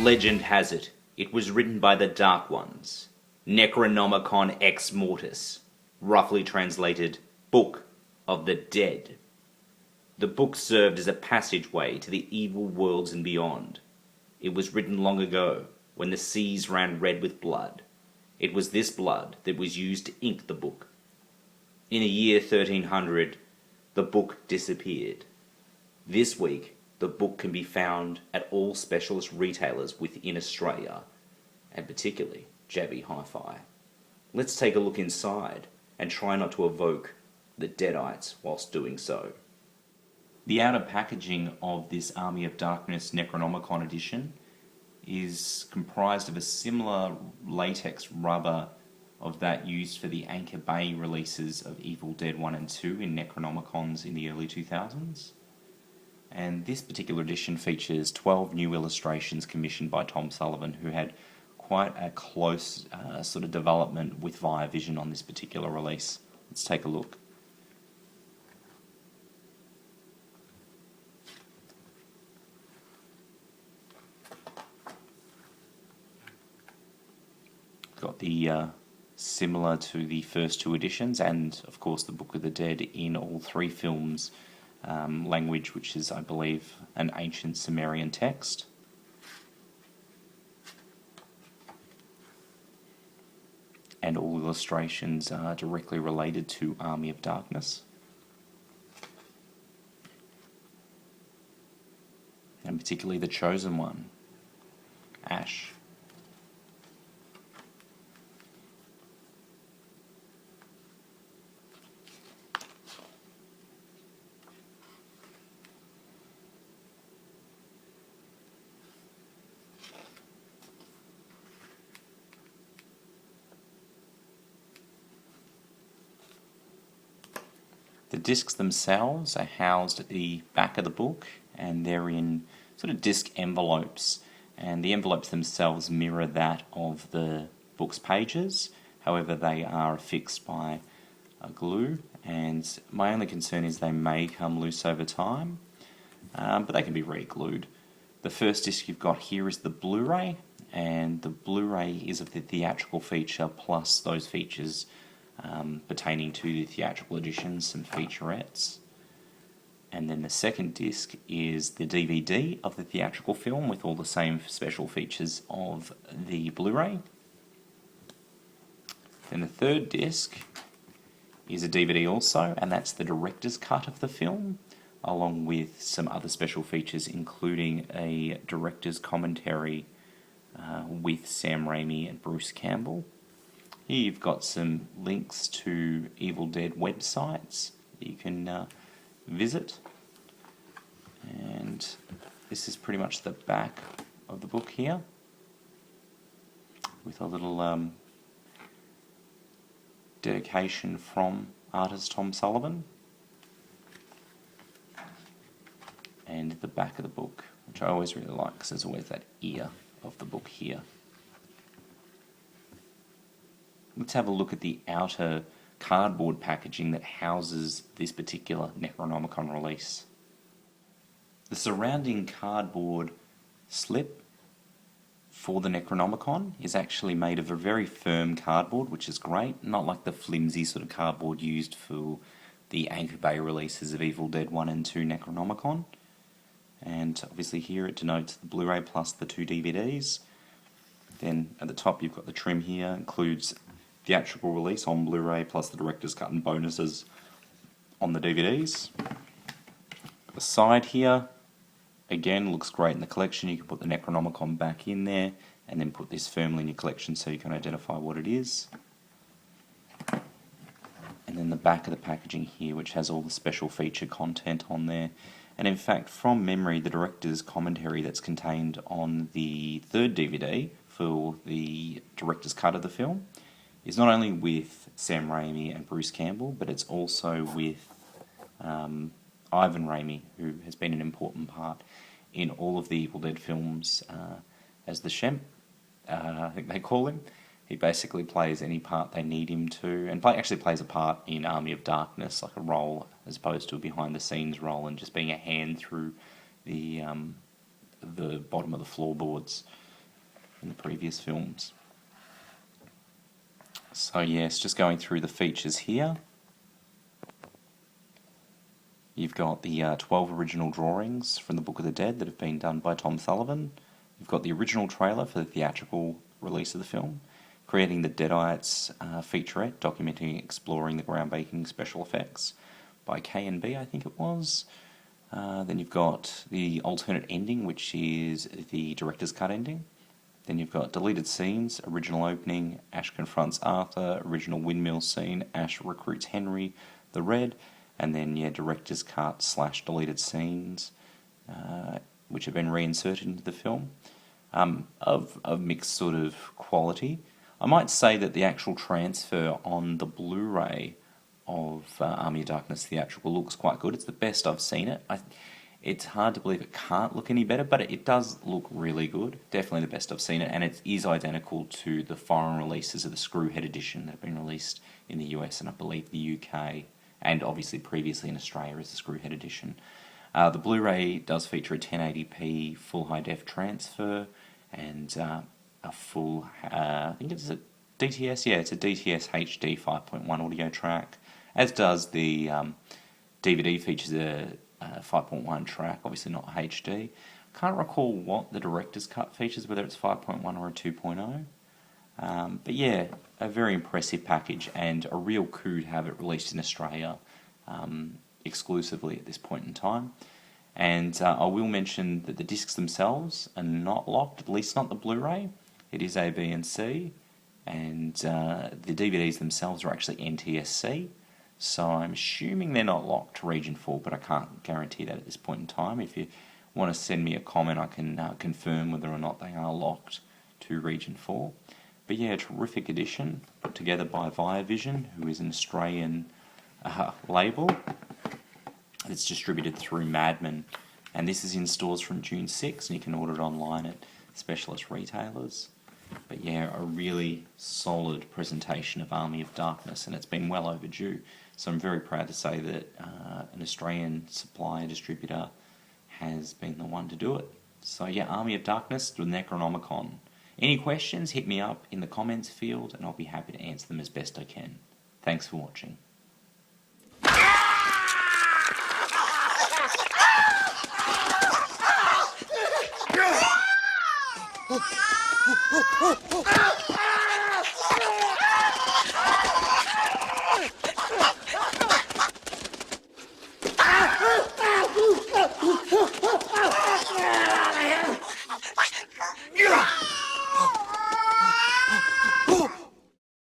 Legend has it was written by the Dark Ones. Necronomicon Ex Mortis, roughly translated, Book of the Dead. The book served as a passageway to the evil worlds and beyond. It was written long ago, when the seas ran red with blood. It was this blood that was used to ink the book. In the year 1300, the book disappeared. This week, the book can be found at all specialist retailers within Australia, and particularly Jabby Hi-Fi. Let's take a look inside and try not to evoke the Deadites whilst doing so. The outer packaging of this Army of Darkness Necronomicon edition is comprised of a similar latex rubber of that used for the Anchor Bay releases of Evil Dead 1 and 2 in Necronomicons in the early 2000s. And this particular edition features 12 new illustrations commissioned by Tom Sullivan, who had quite a close sort of development with ViaVision on this particular release. Let's take a look. Got the similar to the first two editions, and of course the Book of the Dead in all three films, language which is, I believe, an ancient Sumerian text. And all illustrations are directly related to Army of Darkness. And particularly the chosen one, Ash. The discs themselves are housed at the back of the book, and they're in sort of disc envelopes, and the envelopes themselves mirror that of the book's pages. However, they are affixed by a glue, and my only concern is they may come loose over time, but they can be re-glued. The first disc you've got here is the Blu-Ray, and the Blu-Ray is of the theatrical feature plus those features pertaining to the theatrical edition, some featurettes. And then the second disc is the DVD of the theatrical film with all the same special features of the Blu-ray. Then the third disc is a DVD also, and that's the director's cut of the film, along with some other special features, including a director's commentary with Sam Raimi and Bruce Campbell. Here you've got some links to Evil Dead websites that you can visit. And this is pretty much the back of the book here, with a little dedication from artist Tom Sullivan. And the back of the book, which I always really like because there's always that ear of the book here. Let's have a look at the outer cardboard packaging that houses this particular Necronomicon release. The surrounding cardboard slip for the Necronomicon is actually made of a very firm cardboard, which is great, not like the flimsy sort of cardboard used for the Anchor Bay releases of Evil Dead 1 and 2 Necronomicon. And obviously here it denotes the Blu-ray plus the two DVDs. Then at the top you've got the trim here, includes theatrical release on Blu-ray plus the director's cut and bonuses on the DVDs. The side here, again, looks great in the collection. You can put the Necronomicon back in there and then put this firmly in your collection so you can identify what it is. And then the back of the packaging here, which has all the special feature content on there. And in fact, from memory, the director's commentary that's contained on the third DVD for the director's cut of the film is not only with Sam Raimi and Bruce Campbell, but it's also with Ivan Raimi, who has been an important part in all of the Evil Dead films as the Shemp, I think they call him. He basically plays any part they need him to, and actually plays a part in Army of Darkness, like a role, as opposed to a behind-the-scenes role and just being a hand through the bottom of the floorboards. from the previous films. So yes, just going through the features here. You've got the 12 original drawings from the Book of the Dead that have been done by Tom Sullivan. You've got the original trailer for the theatrical release of the film, creating the Deadites featurette, documenting and exploring the groundbreaking special effects by K&B, I think it was. Then you've got the alternate ending, which is the director's cut ending. Then you've got deleted scenes, original opening, Ash confronts Arthur, original windmill scene, Ash recruits Henry, the Red, and then, director's cut / deleted scenes, which have been reinserted into the film, of mixed sort of quality. I might say that the actual transfer on the Blu-ray of Army of Darkness theatrical looks quite good. It's the best I've seen it. It's hard to believe it can't look any better, but it does look really good. Definitely the best I've seen it, and it is identical to the foreign releases of the Screwhead edition that have been released in the US and I believe the UK, and obviously previously in Australia as the Screwhead edition. The Blu-ray does feature a 1080p full high-def transfer and a full, I think it's a DTS, it's a DTS HD 5.1 audio track, as does the DVD features a 5.1 track, obviously not HD. Can't recall what the director's cut features, whether it's 5.1 or a 2.0. But yeah, a very impressive package and a real coup to have it released in Australia exclusively at this point in time. And I will mention that the discs themselves are not locked, at least not the Blu-ray. It is A, B and C, and the DVDs themselves are actually NTSC, so I'm assuming they're not locked to Region 4, but I can't guarantee that at this point in time. If you want to send me a comment, I can confirm whether or not they are locked to Region 4. But yeah, a terrific edition put together by ViaVision, who is an Australian label. It's distributed through Madman, and this is in stores from June 6, and you can order it online at specialist retailers. But yeah, a really solid presentation of Army of Darkness, and it's been well overdue. So I'm very proud to say that an Australian supplier distributor has been the one to do it. So yeah, Army of Darkness through Necronomicon. Any questions, hit me up in the comments field and I'll be happy to answer them as best I can. Thanks for watching. Ah!